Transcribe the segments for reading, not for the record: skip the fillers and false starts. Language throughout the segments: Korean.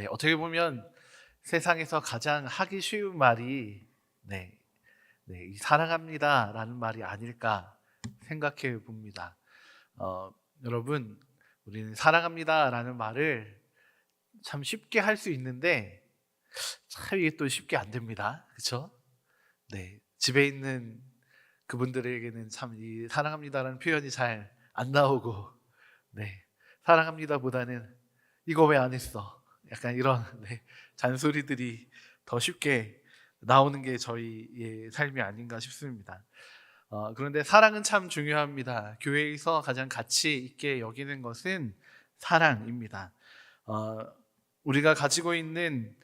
어떻게 보면 세상에서 가장 하기 쉬운 말이 이 사랑합니다라는 말이 아닐까 생각해 봅니다. 여러분, 우리는 사랑합니다라는 말을 참 쉽게 할 수 있는데 참 이게 또 쉽게 안 됩니다. 그렇죠? 집에 있는 그분들에게는 참 이 사랑합니다라는 표현이 잘 안 나오고, 사랑합니다보다는 이거 왜 안 했어? 약간 이런 잔소리들이 더 쉽게 나오는 게 저희의 삶이 아닌가 싶습니다. 그런데 사랑은 참 중요합니다. 교회에서 가장 가치 있게 여기는 것은 사랑입니다. 어, 우리가 가지고 있는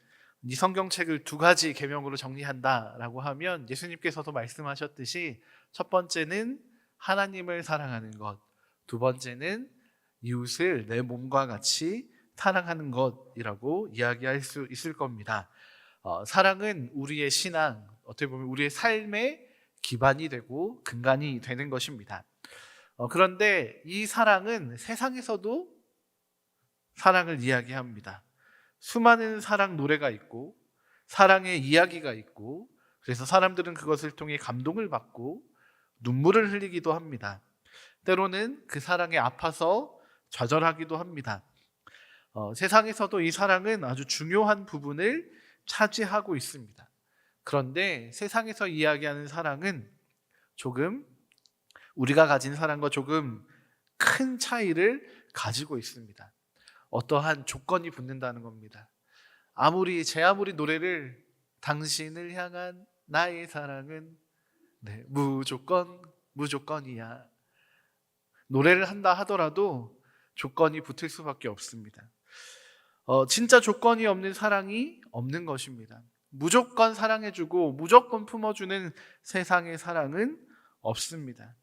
이 성경책을 두 가지 계명으로 정리한다라고 하면 예수님께서도 말씀하셨듯이 첫 번째는 하나님을 사랑하는 것, 두 번째는 이웃을 내 몸과 같이 사랑하는 것이라고 이야기할 수 있을 겁니다. 사랑은 우리의 신앙, 어떻게 보면 우리의 삶의 기반이 되고 근간이 되는 것입니다. 그런데 이 사랑은 세상에서도 사랑을 이야기합니다. 수많은 사랑 노래가 있고 사랑의 이야기가 있고, 그래서 사람들은 그것을 통해 감동을 받고 눈물을 흘리기도 합니다. 때로는 그 사랑에 아파서 좌절하기도 합니다. 세상에서도 이 사랑은 아주 중요한 부분을 차지하고 있습니다. 그런데 세상에서 이야기하는 사랑은 조금 우리가 가진 사랑과 조금 큰 차이를 가지고 있습니다. 어떠한 조건이 붙는다는 겁니다. 아무리 노래를 당신을 향한 나의 사랑은 무조건이야, 노래를 한다 하더라도 조건이 붙을 수밖에 없습니다. 진짜 조건이 없는 사랑이 없는 것입니다. 무조건 사랑해주고 무조건 품어주는 세상의 사랑은 없습니다.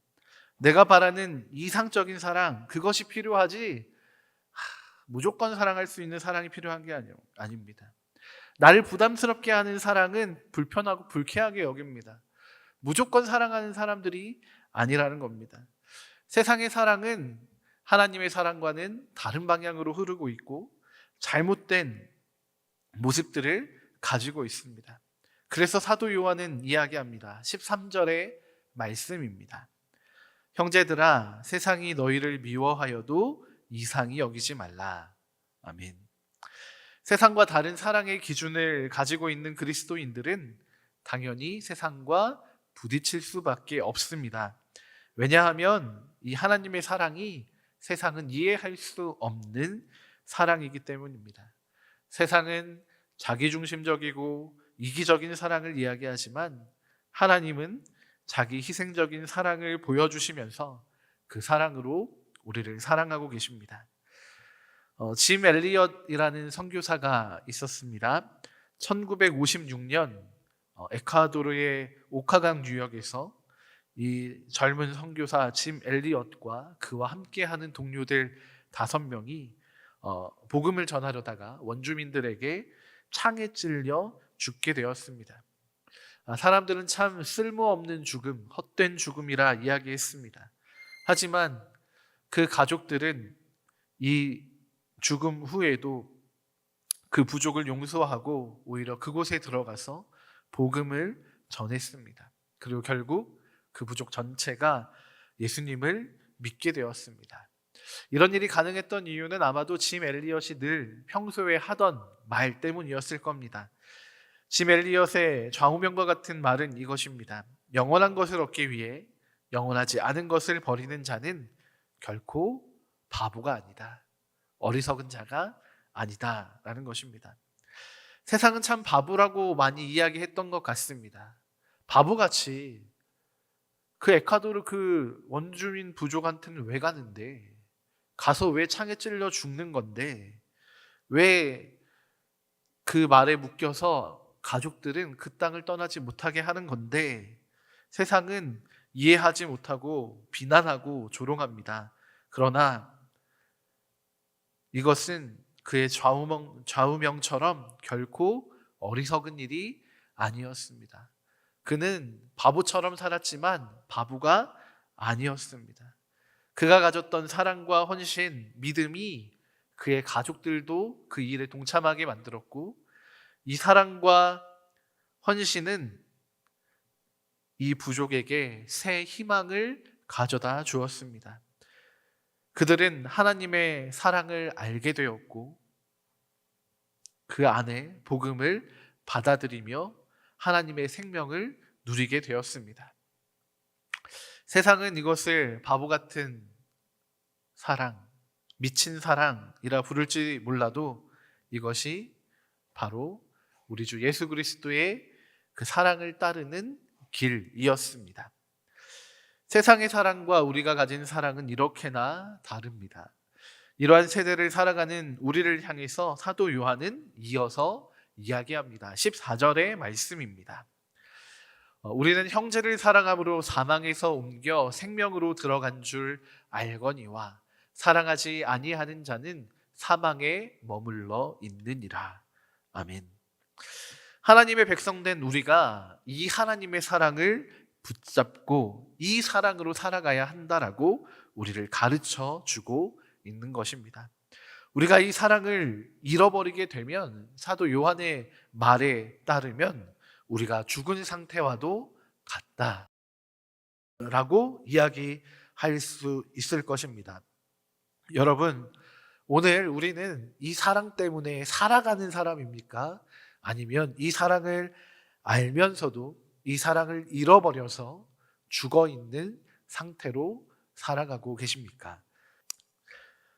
내가 바라는 이상적인 사랑, 그것이 필요하지 무조건 사랑할 수 있는 사랑이 필요한 게 아닙니다. 나를 부담스럽게 하는 사랑은 불편하고 불쾌하게 여깁니다. 무조건 사랑하는 사람들이 아니라는 겁니다. 세상의 사랑은 하나님의 사랑과는 다른 방향으로 흐르고 있고 잘못된 모습들을 가지고 있습니다. 그래서 사도 요한은 이야기합니다. 13절의 말씀입니다. 형제들아, 세상이 너희를 미워하여도 이상히 여기지 말라. 아멘. 세상과 다른 사랑의 기준을 가지고 있는 그리스도인들은 당연히 세상과 부딪힐 수밖에 없습니다. 왜냐하면 이 하나님의 사랑이 세상은 이해할 수 없는 사랑이기 때문입니다. 세상은 자기중심적이고 이기적인 사랑을 이야기하지만 하나님은 자기 희생적인 사랑을 보여주시면서 그 사랑으로 우리를 사랑하고 계십니다. 짐 엘리엇이라는 선교사가 있었습니다. 1956년 에콰도르의 오카강 유역에서 이 젊은 선교사 짐 엘리엇과 그와 함께하는 동료들 5명이 복음을 전하려다가 원주민들에게 창에 찔려 죽게 되었습니다. 사람들은 참 쓸모없는 죽음, 헛된 죽음이라 이야기했습니다. 하지만 그 가족들은 이 죽음 후에도 그 부족을 용서하고 오히려 그곳에 들어가서 복음을 전했습니다. 그리고 결국 그 부족 전체가 예수님을 믿게 되었습니다. 이런 일이 가능했던 이유는 아마도 짐 엘리엇이 늘 평소에 하던 말 때문이었을 겁니다. 짐 엘리엇의 좌우명과 같은 말은 이것입니다. 영원한 것을 얻기 위해 영원하지 않은 것을 버리는 자는 결코 바보가 아니다, 어리석은 자가 아니다 라는 것입니다. 세상은 참 바보라고 많이 이야기했던 것 같습니다. 바보같이 그 에콰도르 그 원주민 부족한테는 왜 가는데, 가서 왜 창에 찔려 죽는 건데, 왜 그 말에 묶여서 가족들은 그 땅을 떠나지 못하게 하는 건데, 세상은 이해하지 못하고 비난하고 조롱합니다. 그러나 이것은 그의 좌우명처럼 결코 어리석은 일이 아니었습니다. 그는 바보처럼 살았지만 바보가 아니었습니다. 그가 가졌던 사랑과 헌신, 믿음이 그의 가족들도 그 일에 동참하게 만들었고, 이 사랑과 헌신은 이 부족에게 새 희망을 가져다 주었습니다. 그들은 하나님의 사랑을 알게 되었고 그 안에 복음을 받아들이며 하나님의 생명을 누리게 되었습니다. 세상은 이것을 바보 같은 사랑, 미친 사랑이라 부를지 몰라도 이것이 바로 우리 주 예수 그리스도의 그 사랑을 따르는 길이었습니다. 세상의 사랑과 우리가 가진 사랑은 이렇게나 다릅니다. 이러한 세대를 살아가는 우리를 향해서 사도 요한은 이어서 이야기합니다. 14절의 말씀입니다. 우리는 형제를 사랑함으로 사망에서 옮겨 생명으로 들어간 줄 알거니와 사랑하지 아니하는 자는 사망에 머물러 있느니라. 아멘. 하나님의 백성된 우리가 이 하나님의 사랑을 붙잡고 이 사랑으로 살아가야 한다라고 우리를 가르쳐 주고 있는 것입니다. 우리가 이 사랑을 잃어버리게 되면 사도 요한의 말에 따르면 우리가 죽은 상태와도 같다라고 이야기할 수 있을 것입니다. 여러분, 오늘 우리는 이 사랑 때문에 살아가는 사람입니까? 아니면 이 사랑을 알면서도 이 사랑을 잃어버려서 죽어 있는 상태로 살아가고 계십니까?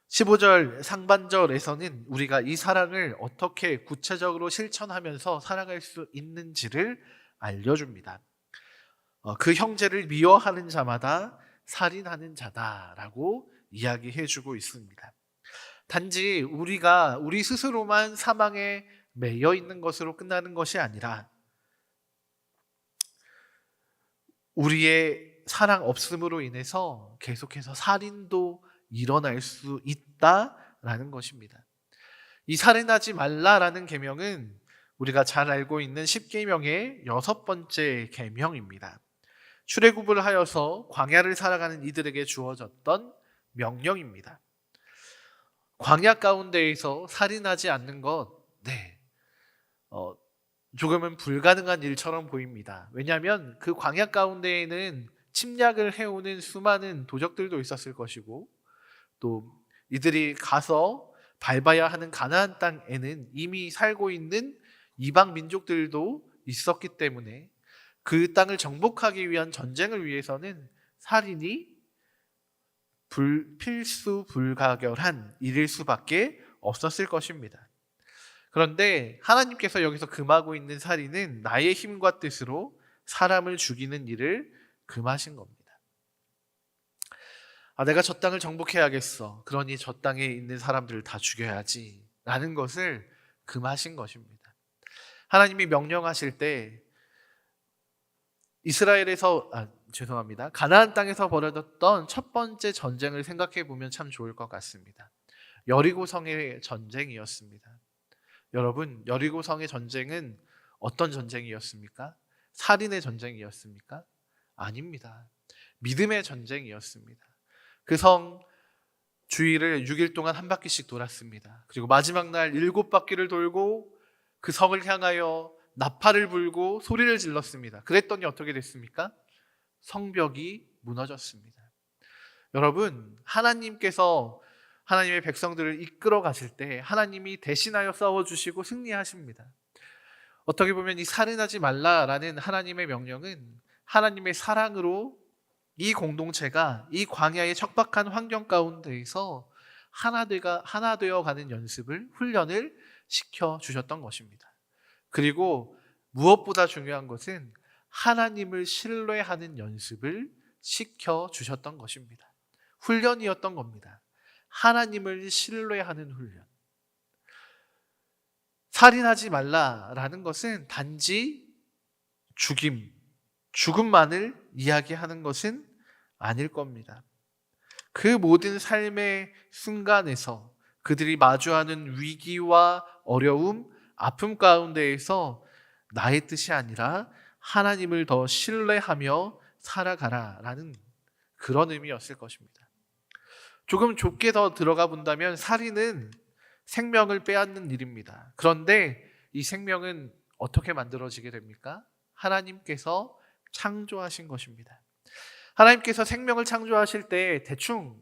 15절 상반절에서는 우리가 이 사랑을 어떻게 구체적으로 실천하면서 살아갈 수 있는지를 알려줍니다. 그 형제를 미워하는 자마다 살인하는 자다라고 이야기해주고 있습니다. 단지 우리가 우리 스스로만 사망에 매여 있는 것으로 끝나는 것이 아니라 우리의 사랑 없음으로 인해서 계속해서 살인도 일어날 수 있다라는 것입니다. 이 살인하지 말라라는 계명은 우리가 잘 알고 있는 10계명의 6번째 계명입니다. 출애굽을 하여서 광야를 살아가는 이들에게 주어졌던 명령입니다. 광야 가운데에서 살인하지 않는 것, 조금은 불가능한 일처럼 보입니다. 왜냐하면 그 광야 가운데에는 침략을 해오는 수많은 도적들도 있었을 것이고 또 이들이 가서 밟아야 하는 가나안 땅에는 이미 살고 있는 이방 민족들도 있었기 때문에 그 땅을 정복하기 위한 전쟁을 위해서는 살인이 필수 불가결한 일일 수밖에 없었을 것입니다. 그런데 하나님께서 여기서 금하고 있는 살인은 나의 힘과 뜻으로 사람을 죽이는 일을 금하신 겁니다. 내가 저 땅을 정복해야겠어. 그러니 저 땅에 있는 사람들을 다 죽여야지. 라는 것을 금하신 것입니다. 하나님이 명령하실 때 가나안 땅에서 벌어졌던 첫 번째 전쟁을 생각해 보면 참 좋을 것 같습니다. 여리고성의 전쟁이었습니다. 여러분, 여리고성의 전쟁은 어떤 전쟁이었습니까? 살인의 전쟁이었습니까? 아닙니다. 믿음의 전쟁이었습니다. 그 성 주위를 6일 동안 한 바퀴씩 돌았습니다. 그리고 마지막 날 7바퀴를 돌고 그 성을 향하여 나팔을 불고 소리를 질렀습니다. 그랬더니 어떻게 됐습니까? 성벽이 무너졌습니다. 여러분, 하나님께서 하나님의 백성들을 이끌어 가실 때 하나님이 대신하여 싸워주시고 승리하십니다. 어떻게 보면 이 살인하지 말라라는 하나님의 명령은 하나님의 사랑으로 이 공동체가 이 광야의 척박한 환경 가운데에서 하나 되어 가는 훈련을 시켜주셨던 것입니다. 그리고 무엇보다 중요한 것은 하나님을 신뢰하는 연습을 시켜주셨던 것입니다. 훈련이었던 겁니다. 하나님을 신뢰하는 훈련. 살인하지 말라라는 것은 단지 죽음만을 이야기하는 것은 아닐 겁니다. 그 모든 삶의 순간에서 그들이 마주하는 위기와 어려움, 아픔 가운데에서 나의 뜻이 아니라 하나님을 더 신뢰하며 살아가라라는 그런 의미였을 것입니다. 조금 좁게 더 들어가 본다면 살인은 생명을 빼앗는 일입니다. 그런데 이 생명은 어떻게 만들어지게 됩니까? 하나님께서 창조하신 것입니다. 하나님께서 생명을 창조하실 때 대충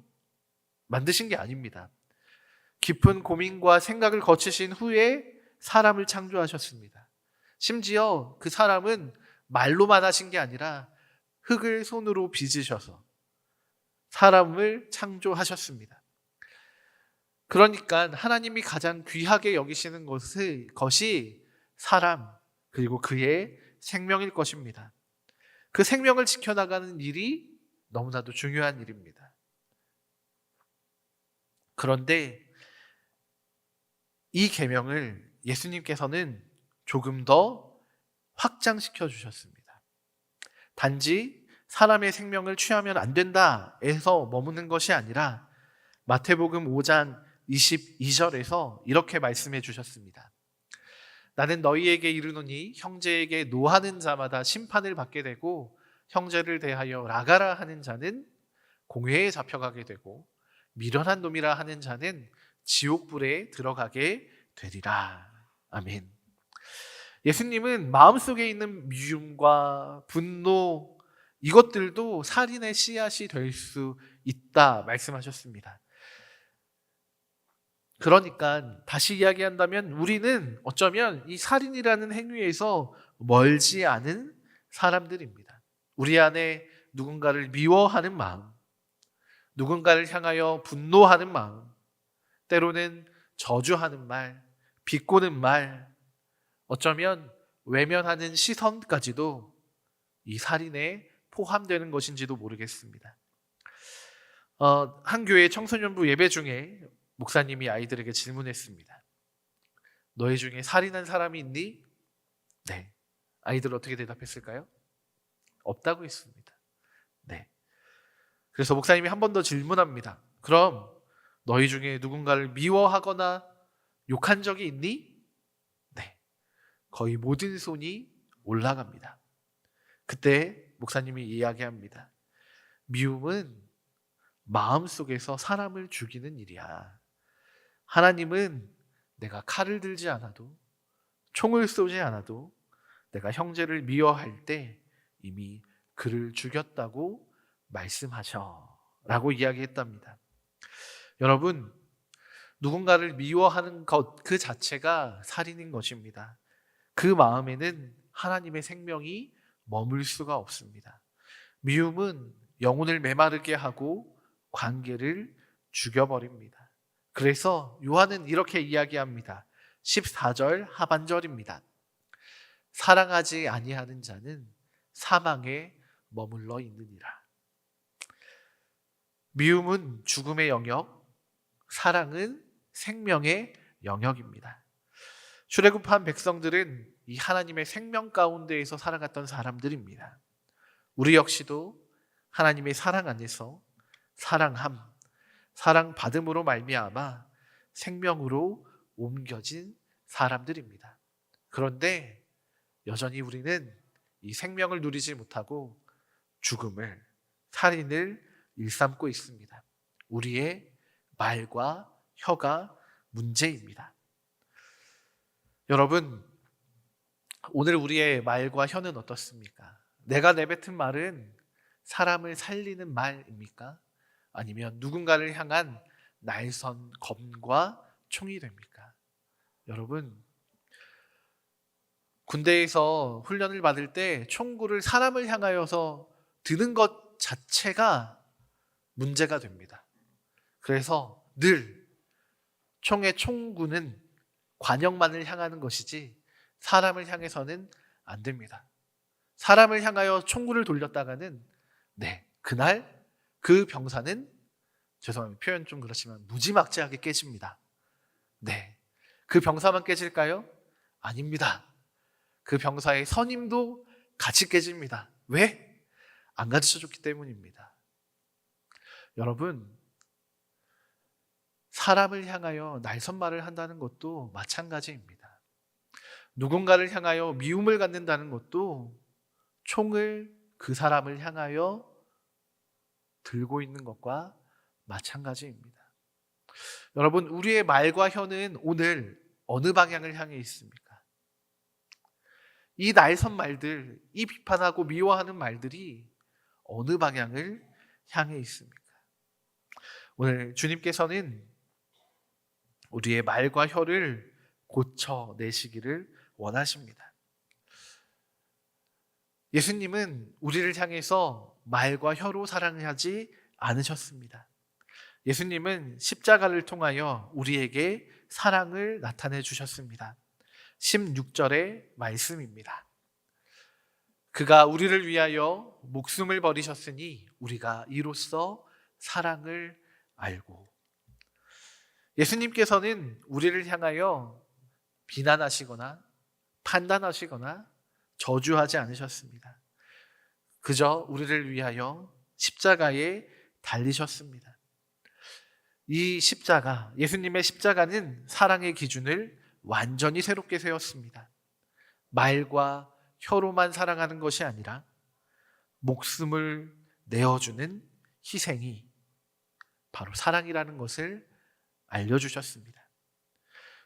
만드신 게 아닙니다. 깊은 고민과 생각을 거치신 후에 사람을 창조하셨습니다. 심지어 그 사람은 말로만 하신 게 아니라 흙을 손으로 빚으셔서 사람을 창조하셨습니다. 그러니까 하나님이 가장 귀하게 여기시는 것이 사람, 그리고 그의 생명일 것입니다. 그 생명을 지켜나가는 일이 너무나도 중요한 일입니다. 그런데 이 계명을 예수님께서는 조금 더 확장시켜 주셨습니다. 단지 사람의 생명을 취하면 안 된다에서 머무는 것이 아니라 마태복음 5장 22절에서 이렇게 말씀해 주셨습니다. 나는 너희에게 이르노니 형제에게 노하는 자마다 심판을 받게 되고 형제를 대하여 라가라 하는 자는 공회에 잡혀가게 되고 미련한 놈이라 하는 자는 지옥불에 들어가게 되리라. 아멘. 예수님은 마음속에 있는 미움과 분노, 이것들도 살인의 씨앗이 될 수 있다 말씀하셨습니다. 그러니까 다시 이야기한다면 우리는 어쩌면 이 살인이라는 행위에서 멀지 않은 사람들입니다. 우리 안에 누군가를 미워하는 마음, 누군가를 향하여 분노하는 마음, 때로는 저주하는 말, 비꼬는 말, 어쩌면 외면하는 시선까지도 이 살인에 포함되는 것인지도 모르겠습니다. 한 교회 청소년부 예배 중에 목사님이 아이들에게 질문했습니다. 너희 중에 살인한 사람이 있니? 네. 아이들 어떻게 대답했을까요? 없다고 했습니다. 네. 그래서 목사님이 한 번 더 질문합니다. 그럼 너희 중에 누군가를 미워하거나 욕한 적이 있니? 네. 거의 모든 손이 올라갑니다. 그때 목사님이 이야기합니다. 미움은 마음속에서 사람을 죽이는 일이야. 하나님은 내가 칼을 들지 않아도, 총을 쏘지 않아도 내가 형제를 미워할 때 이미 그를 죽였다고 말씀하셔 라고 이야기했답니다. 여러분, 누군가를 미워하는 것 그 자체가 살인인 것입니다. 그 마음에는 하나님의 생명이 머물 수가 없습니다. 미움은 영혼을 메마르게 하고 관계를 죽여버립니다. 그래서 요한은 이렇게 이야기합니다. 14절 하반절입니다. 사랑하지 아니하는 자는 사망에 머물러 있느니라. 미움은 죽음의 영역, 사랑은 생명의 영역입니다. 출애굽한 백성들은 이 하나님의 생명 가운데에서 살아갔던 사람들입니다. 우리 역시도 하나님의 사랑 안에서 사랑함, 사랑받음으로 말미암아 생명으로 옮겨진 사람들입니다. 그런데 여전히 우리는 이 생명을 누리지 못하고 죽음을, 살인을 일삼고 있습니다. 우리의 말과 혀가 문제입니다. 여러분, 오늘 우리의 말과 혀는 어떻습니까? 내가 내뱉은 말은 사람을 살리는 말입니까? 아니면 누군가를 향한 날선 검과 총이 됩니까? 여러분, 군대에서 훈련을 받을 때 총구를 사람을 향하여서 드는 것 자체가 문제가 됩니다. 그래서 늘 총의 총구는 관역만을 향하는 것이지 사람을 향해서는 안 됩니다. 사람을 향하여 총구를 돌렸다가는 그날 그 병사는, 죄송합니다, 표현 좀 그렇지만 무지막지하게 깨집니다. 그 병사만 깨질까요? 아닙니다. 그 병사의 선임도 같이 깨집니다. 왜? 안 가르쳐줬기 때문입니다. 여러분, 사람을 향하여 날선말을 한다는 것도 마찬가지입니다. 누군가를 향하여 미움을 갖는다는 것도 총을 그 사람을 향하여 들고 있는 것과 마찬가지입니다. 여러분, 우리의 말과 혀는 오늘 어느 방향을 향해 있습니까? 이 날선 말들, 이 비판하고 미워하는 말들이 어느 방향을 향해 있습니까? 오늘 주님께서는 우리의 말과 혀를 고쳐내시기를 원하십니다. 예수님은 우리를 향해서 말과 혀로 사랑을 하지 않으셨습니다. 예수님은 십자가를 통하여 우리에게 사랑을 나타내 주셨습니다. 16절의 말씀입니다. 그가 우리를 위하여 목숨을 버리셨으니 우리가 이로써 사랑을 알고. 예수님께서는 우리를 향하여 비난하시거나 판단하시거나 저주하지 않으셨습니다. 그저 우리를 위하여 십자가에 달리셨습니다. 이 십자가, 예수님의 십자가는 사랑의 기준을 완전히 새롭게 세웠습니다. 말과 혀로만 사랑하는 것이 아니라 목숨을 내어주는 희생이 바로 사랑이라는 것을 알려주셨습니다.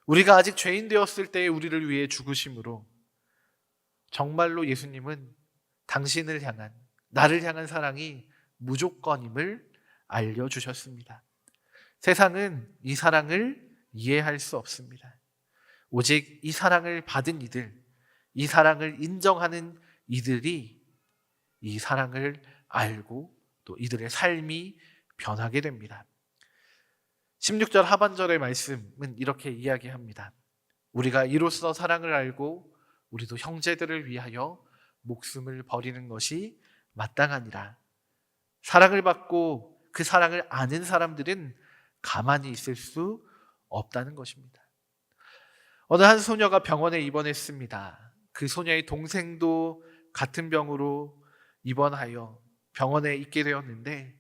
우리가 아직 죄인 되었을 때에 우리를 위해 죽으심으로 정말로 예수님은 당신을 향한, 나를 향한 사랑이 무조건임을 알려주셨습니다. 세상은 이 사랑을 이해할 수 없습니다. 오직 이 사랑을 받은 이들, 이 사랑을 인정하는 이들이 이 사랑을 알고 또 이들의 삶이 변하게 됩니다. 16절 하반절의 말씀은 이렇게 이야기합니다. 우리가 이로써 사랑을 알고 우리도 형제들을 위하여 목숨을 버리는 것이 마땅하니라. 사랑을 받고 그 사랑을 아는 사람들은 가만히 있을 수 없다는 것입니다. 어느 한 소녀가 병원에 입원했습니다. 그 소녀의 동생도 같은 병으로 입원하여 병원에 있게 되었는데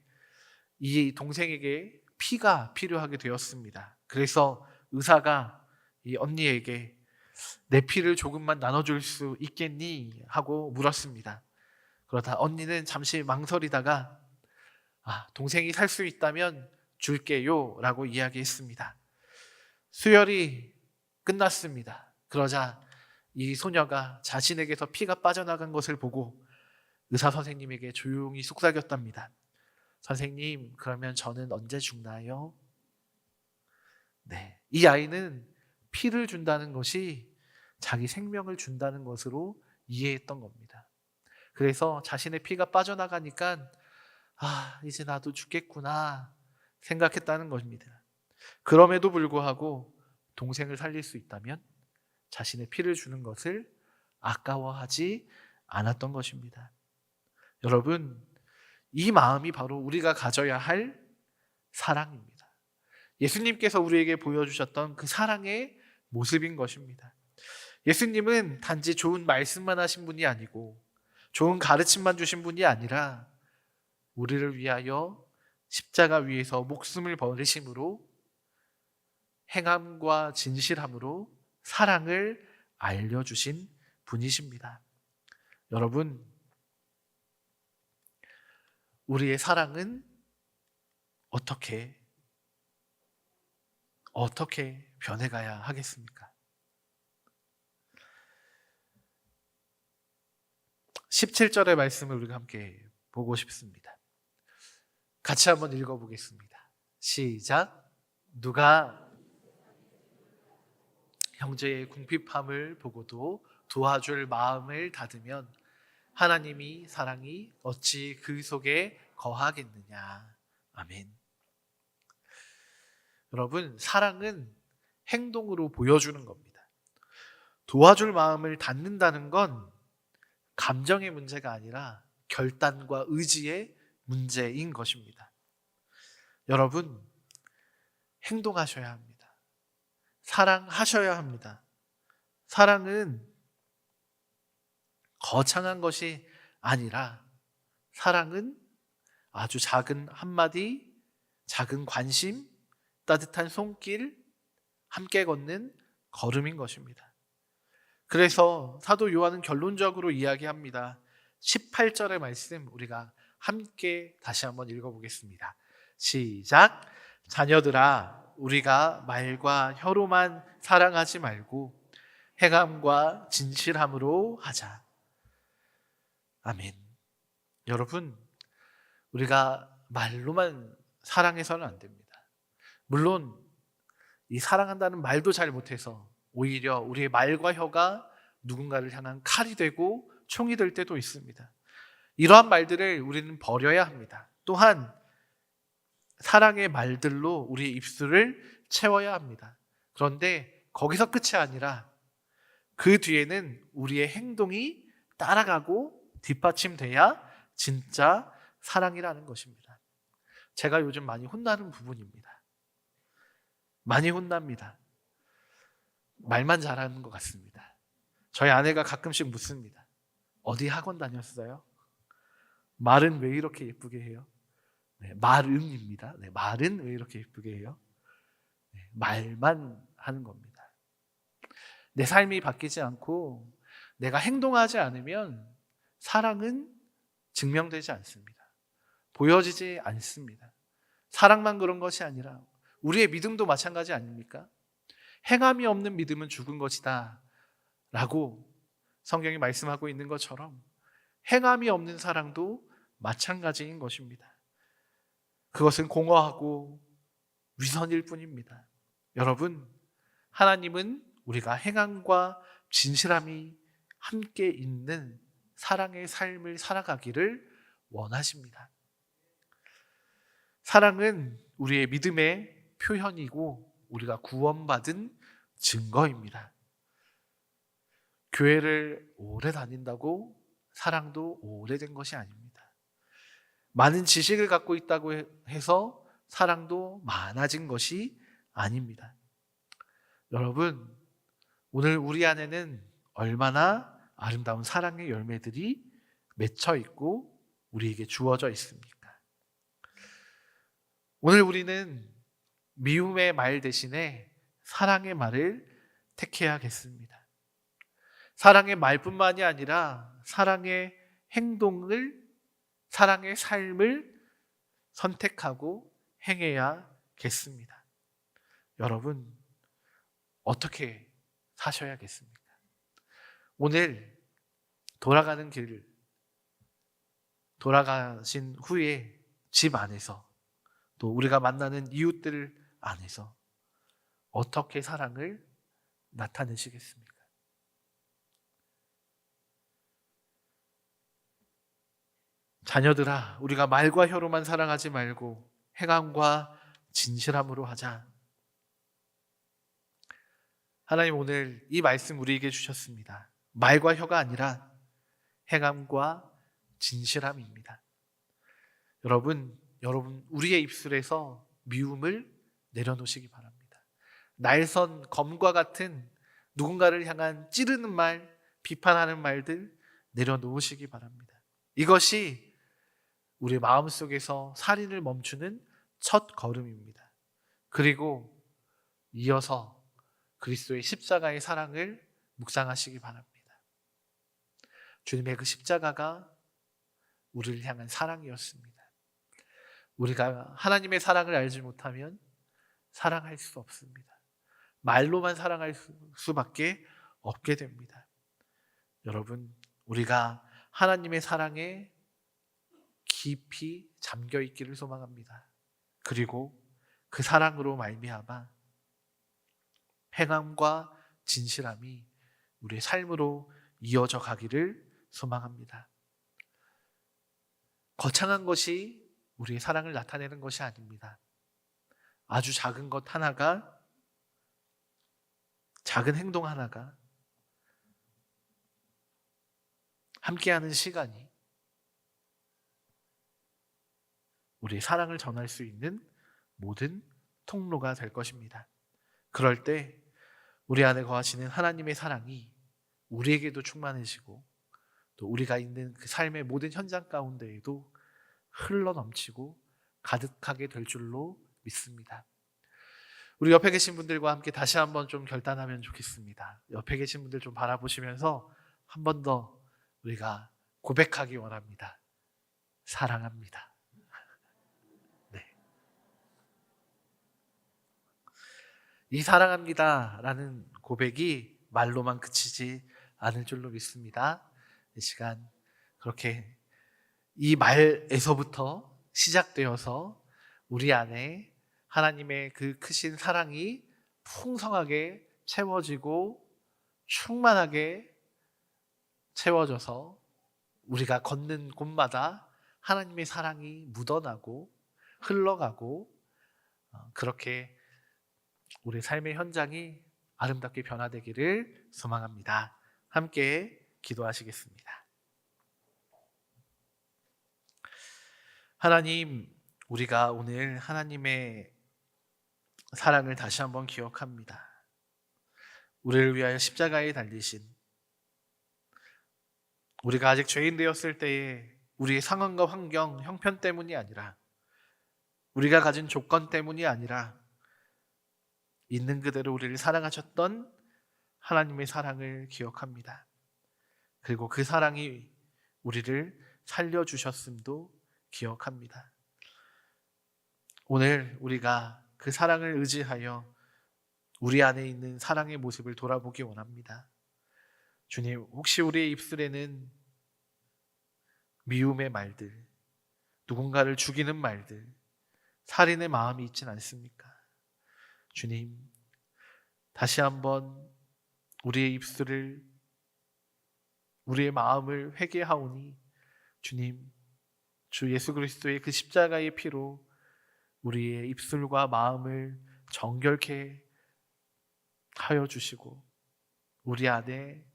이 동생에게 피가 필요하게 되었습니다. 그래서 의사가 이 언니에게 내 피를 조금만 나눠줄 수 있겠니? 하고 물었습니다. 그러다 언니는 잠시 망설이다가 동생이 살 수 있다면 줄게요 라고 이야기했습니다. 수혈이 끝났습니다. 그러자 이 소녀가 자신에게서 피가 빠져나간 것을 보고 의사 선생님에게 조용히 속삭였답니다. 선생님, 그러면 저는 언제 죽나요? 네, 이 아이는 피를 준다는 것이 자기 생명을 준다는 것으로 이해했던 겁니다. 그래서 자신의 피가 빠져나가니까 이제 나도 죽겠구나 생각했다는 것입니다. 그럼에도 불구하고 동생을 살릴 수 있다면 자신의 피를 주는 것을 아까워하지 않았던 것입니다. 여러분, 이 마음이 바로 우리가 가져야 할 사랑입니다. 예수님께서 우리에게 보여주셨던 그 사랑의 모습인 것입니다. 예수님은 단지 좋은 말씀만 하신 분이 아니고 좋은 가르침만 주신 분이 아니라 우리를 위하여 십자가 위에서 목숨을 버리심으로 행함과 진실함으로 사랑을 알려주신 분이십니다. 여러분, 우리의 사랑은 어떻게 변해가야 하겠습니까? 17절의 말씀을 우리가 함께 보고 싶습니다. 같이 한번 읽어보겠습니다. 시작. 누가 형제의 궁핍함을 보고도 도와줄 마음을 닫으면 하나님이 사랑이 어찌 그 속에 거하겠느냐. 아멘. 여러분, 사랑은 행동으로 보여주는 겁니다. 도와줄 마음을 닫는다는 건 감정의 문제가 아니라 결단과 의지의 문제인 것입니다. 여러분, 행동하셔야 합니다. 사랑하셔야 합니다. 사랑은 거창한 것이 아니라 사랑은 아주 작은 한마디, 작은 관심, 따뜻한 손길, 함께 걷는 걸음인 것입니다. 그래서 사도 요한은 결론적으로 이야기합니다. 18절의 말씀 우리가 함께 다시 한번 읽어보겠습니다. 시작. 자녀들아, 우리가 말과 혀로만 사랑하지 말고 행함과 진실함으로 하자. 아멘. 여러분, 우리가 말로만 사랑해서는 안 됩니다. 물론 이 사랑한다는 말도 잘 못해서 오히려 우리의 말과 혀가 누군가를 향한 칼이 되고 총이 될 때도 있습니다. 이러한 말들을 우리는 버려야 합니다. 또한 사랑의 말들로 우리의 입술을 채워야 합니다. 그런데 거기서 끝이 아니라 그 뒤에는 우리의 행동이 따라가고 뒷받침돼야 진짜 사랑이라는 것입니다. 제가 요즘 많이 혼나는 부분입니다. 많이 혼납니다. 말만 잘하는 것 같습니다. 저희 아내가 가끔씩 묻습니다. 어디 학원 다녔어요? 말은 왜 이렇게 예쁘게 해요? 네, 말은입니다. 네, 말은 왜 이렇게 예쁘게 해요? 네, 말만 하는 겁니다. 내 삶이 바뀌지 않고 내가 행동하지 않으면 사랑은 증명되지 않습니다. 보여지지 않습니다. 사랑만 그런 것이 아니라 우리의 믿음도 마찬가지 아닙니까? 행함이 없는 믿음은 죽은 것이다 라고 성경이 말씀하고 있는 것처럼 행함이 없는 사랑도 마찬가지인 것입니다. 그것은 공허하고 위선일 뿐입니다. 여러분, 하나님은 우리가 행함과 진실함이 함께 있는 사랑의 삶을 살아가기를 원하십니다. 사랑은 우리의 믿음의 표현이고 우리가 구원받은 증거입니다. 교회를 오래 다닌다고 사랑도 오래된 것이 아닙니다. 많은 지식을 갖고 있다고 해서 사랑도 많아진 것이 아닙니다. 여러분, 오늘 우리 안에는 얼마나 아름다운 사랑의 열매들이 맺혀 있고 우리에게 주어져 있습니까? 오늘 우리는 미움의 말 대신에 사랑의 말을 택해야겠습니다. 사랑의 말뿐만이 아니라 사랑의 행동을, 사랑의 삶을 선택하고 행해야겠습니다. 여러분, 어떻게 사셔야겠습니까? 오늘 돌아가는 길, 돌아가신 후에 집 안에서 또 우리가 만나는 이웃들 안에서 어떻게 사랑을 나타내시겠습니까? 자녀들아, 우리가 말과 혀로만 사랑하지 말고 행함과 진실함으로 하자. 하나님 오늘 이 말씀 우리에게 주셨습니다. 말과 혀가 아니라 행함과 진실함입니다. 여러분 우리의 입술에서 미움을 내려놓으시기 바랍니다. 날선 검과 같은 누군가를 향한 찌르는 말, 비판하는 말들 내려놓으시기 바랍니다. 이것이 우리 마음속에서 살인을 멈추는 첫 걸음입니다. 그리고 이어서 그리스도의 십자가의 사랑을 묵상하시기 바랍니다. 주님의 그 십자가가 우리를 향한 사랑이었습니다. 우리가 하나님의 사랑을 알지 못하면 사랑할 수 없습니다. 말로만 사랑할 수밖에 없게 됩니다. 여러분, 우리가 하나님의 사랑에 깊이 잠겨 있기를 소망합니다. 그리고 그 사랑으로 말미암아 행함과 진실함이 우리의 삶으로 이어져 가기를 소망합니다. 거창한 것이 우리의 사랑을 나타내는 것이 아닙니다. 아주 작은 것 하나가, 작은 행동 하나가 함께하는 시간이 우리의 사랑을 전할 수 있는 모든 통로가 될 것입니다. 그럴 때 우리 안에 거하시는 하나님의 사랑이 우리에게도 충만해지고 또 우리가 있는 그 삶의 모든 현장 가운데에도 흘러 넘치고 가득하게 될 줄로 믿습니다. 우리 옆에 계신 분들과 함께 다시 한번 좀 결단하면 좋겠습니다. 옆에 계신 분들 좀 바라보시면서 한 번 더 우리가 고백하기 원합니다. 사랑합니다. 네. 이 사랑합니다라는 고백이 말로만 그치지 않을 줄로 믿습니다. 이 시간 그렇게 이 말에서부터 시작되어서 우리 안에 하나님의 그 크신 사랑이 풍성하게 채워지고 충만하게 채워져서 우리가 걷는 곳마다 하나님의 사랑이 묻어나고 흘러가고 그렇게 우리 삶의 현장이 아름답게 변화되기를 소망합니다. 함께 기도하시겠습니다. 하나님, 우리가 오늘 하나님의 사랑을 다시 한번 기억합니다. 우리를 위하여 십자가에 달리신, 우리가 아직 죄인 되었을 때에 우리의 상황과 환경, 형편 때문이 아니라, 우리가 가진 조건 때문이 아니라 있는 그대로 우리를 사랑하셨던 하나님의 사랑을 기억합니다. 그리고 그 사랑이 우리를 살려주셨음도 기억합니다. 오늘 우리가 그 사랑을 의지하여 우리 안에 있는 사랑의 모습을 돌아보기 원합니다. 주님, 혹시 우리의 입술에는 미움의 말들, 누군가를 죽이는 말들, 살인의 마음이 있진 않습니까? 주님, 다시 한번 우리의 입술을, 우리의 마음을 회개하오니 주님, 주 예수 그리스도의 그 십자가의 피로 우리의 입술과 마음을 정결케 하여 주시고 우리 안에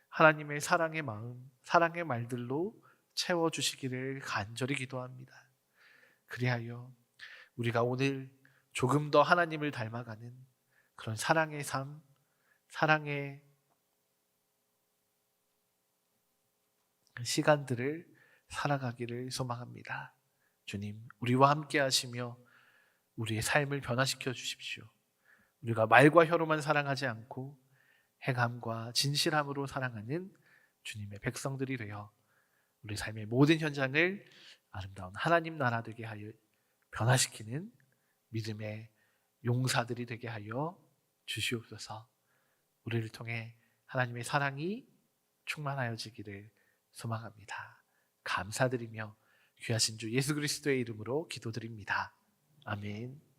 하나님의 사랑의 마음, 사랑의 말들로 채워주시기를 간절히 기도합니다. 그리하여 우리가 오늘 조금 더 하나님을 닮아가는 그런 사랑의 삶, 사랑의 시간들을 살아가기를 소망합니다. 주님, 우리와 함께 하시며 우리의 삶을 변화시켜 주십시오. 우리가 말과 혀로만 사랑하지 않고 행함과 진실함으로 사랑하는 주님의 백성들이 되어 우리 삶의 모든 현장을 아름다운 하나님 나라 되게 하여 변화시키는 믿음의 용사들이 되게 하여 주시옵소서. 우리를 통해 하나님의 사랑이 충만하여지기를 소망합니다. 감사드리며 귀하신 주 예수 그리스도의 이름으로 기도드립니다. 아멘.